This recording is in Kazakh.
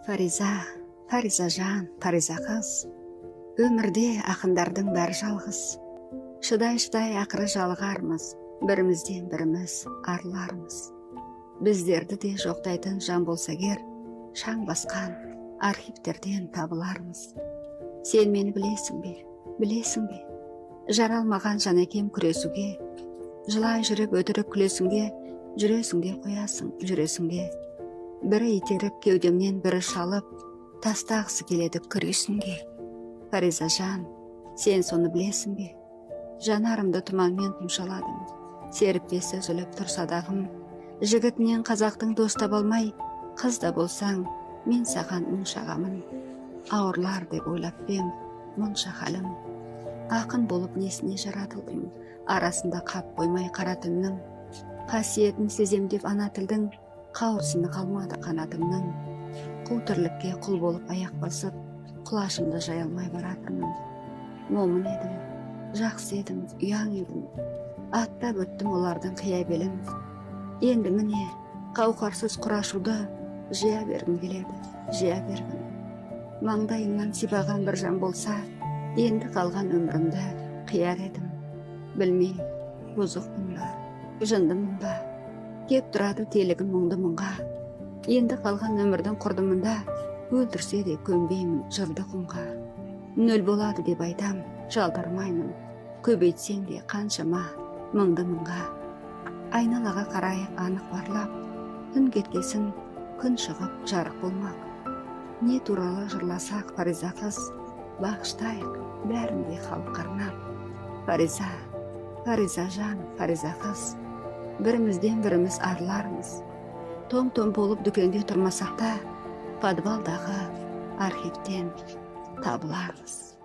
Фариза жан, Фариза қыз. Өмірде ақындардың бәрі жалғыз. Шыдай ақыры жалғармыз, бірімізден біріміз арылармыз. Біздерді де жоқтайтын жан болса кер, шаң басқан архивтерден табылармыз. Сен мені білесің бе? Жаралмаған жан екем күресуге, жылай жүріп өтіріп күлесіңге, жүресіңге қоясың жүресіңге. Бірі итеріп кеудемнен бірі шалып, тастағысы келеді күресінге. Фариза жан, сен соны білесің бе? Жанарымды тұманмен тұмшаладым, серіппесі үзіліп тұрса дағым. Жігітінен қазақтың дос таба алмай, қыз да болсаң, мен саған мұң шағамын. Ауырлар деп ойлап пем, мұнша халім. Ақын болып несіне жаратылдым, арасында қап қоймай қара түннің. Қасиетін сеземдеп ана тілдің, қауырсыны қалмады қанатымның. Қу тірлікке құл болып аяқ басып, құлашымды жая алмай баратырмын. Момын едім, жақсы едім, ұяң едім. Аттап өттім олардың қия белін. Енді міне, қауқарсыз құрашуды жия бергім келеді, жия бергім. Маңдайымнан сипаған бір жан болса, енді қалған өмірімді қияр едім. Білмей, бұзықпын ба, жындымын ба, кеп тұрады телігім мұңды мұңға. Енді қалған өмірдің құрдымында, өлтірсе де көнбеймін жырды құмға. Нөл болады деп айтам, жалдармаймын, көбейтсең де қаншама мұңды мұңға. Айналаға қарайық анық барлап, түн кеткесін күн шығып жарық болмақ. Не туралы жырласақ, Фариза қыз, бағыштайық бәрінде халық арнап. Фариза жан, Фариза қыз, бірімізден біріміз арылармыз. Том болып дүкенде тұрмасақ та, подвалдағы архивтен табылармыз.